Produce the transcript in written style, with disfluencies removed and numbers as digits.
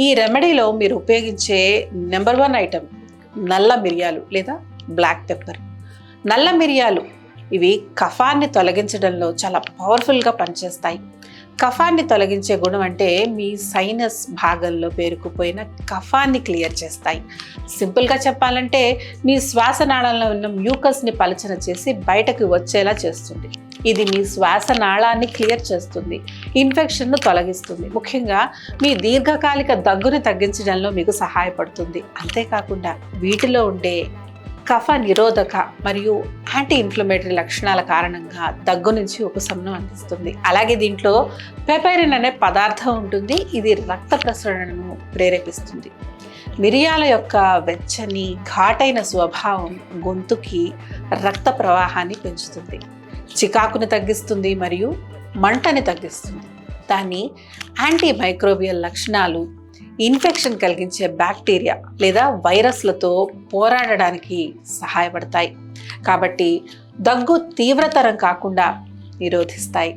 ఈ రెమెడీలో మీరు ఉపయోగించే నెంబర్ 1 ఐటెం నల్ల మిరియాలు లేదా బ్లాక్ పెప్పర్. నల్ల మిరియాలు ఇవి కఫాన్ని తొలగించడంలో చాలా పవర్ఫుల్గా పనిచేస్తాయి. కఫాన్ని తొలగించే గుణం అంటే మీ సైనస్ భాగంలో పేరుకుపోయిన కఫాన్ని క్లియర్ చేస్తాయి. సింపుల్గా చెప్పాలంటే మీ శ్వాసనాళంలో ఉన్న మ్యూకస్ని పలచన చేసి బయటకు వచ్చేలా చేస్తుంది. ఇది మీ శ్వాసనాళాన్ని క్లియర్ చేస్తుంది, ఇన్ఫెక్షన్ను తొలగిస్తుంది, ముఖ్యంగా మీ దీర్ఘకాలిక దగ్గుని తగ్గించడంలో మీకు సహాయపడుతుంది. అంతేకాకుండా వీటిలో ఉండే కఫ నిరోధక మరియు యాంటీ ఇన్ఫ్లమేటరీ లక్షణాల కారణంగా దగ్గు నుంచి ఉపశమనం అందిస్తుంది. అలాగే దీంట్లో పెపైరిన్ అనే పదార్థం ఉంటుంది. ఇది రక్త ప్రసరణను ప్రేరేపిస్తుంది. మిరియాల యొక్క వెచ్చని ఘాటైన స్వభావం గొంతుకి రక్త ప్రవాహాన్ని పెంచుతుంది, చికాకుని తగ్గిస్తుంది మరియు మంటని తగ్గిస్తుంది. దాని యాంటీ మైక్రోబియల్ లక్షణాలు ఇన్ఫెక్షన్ కలిగించే బ్యాక్టీరియా లేదా వైరస్లతో పోరాడడానికి సహాయపడతాయి. కాబట్టి దగ్గు తీవ్రతరం కాకుండా నిరోధిస్తాయి.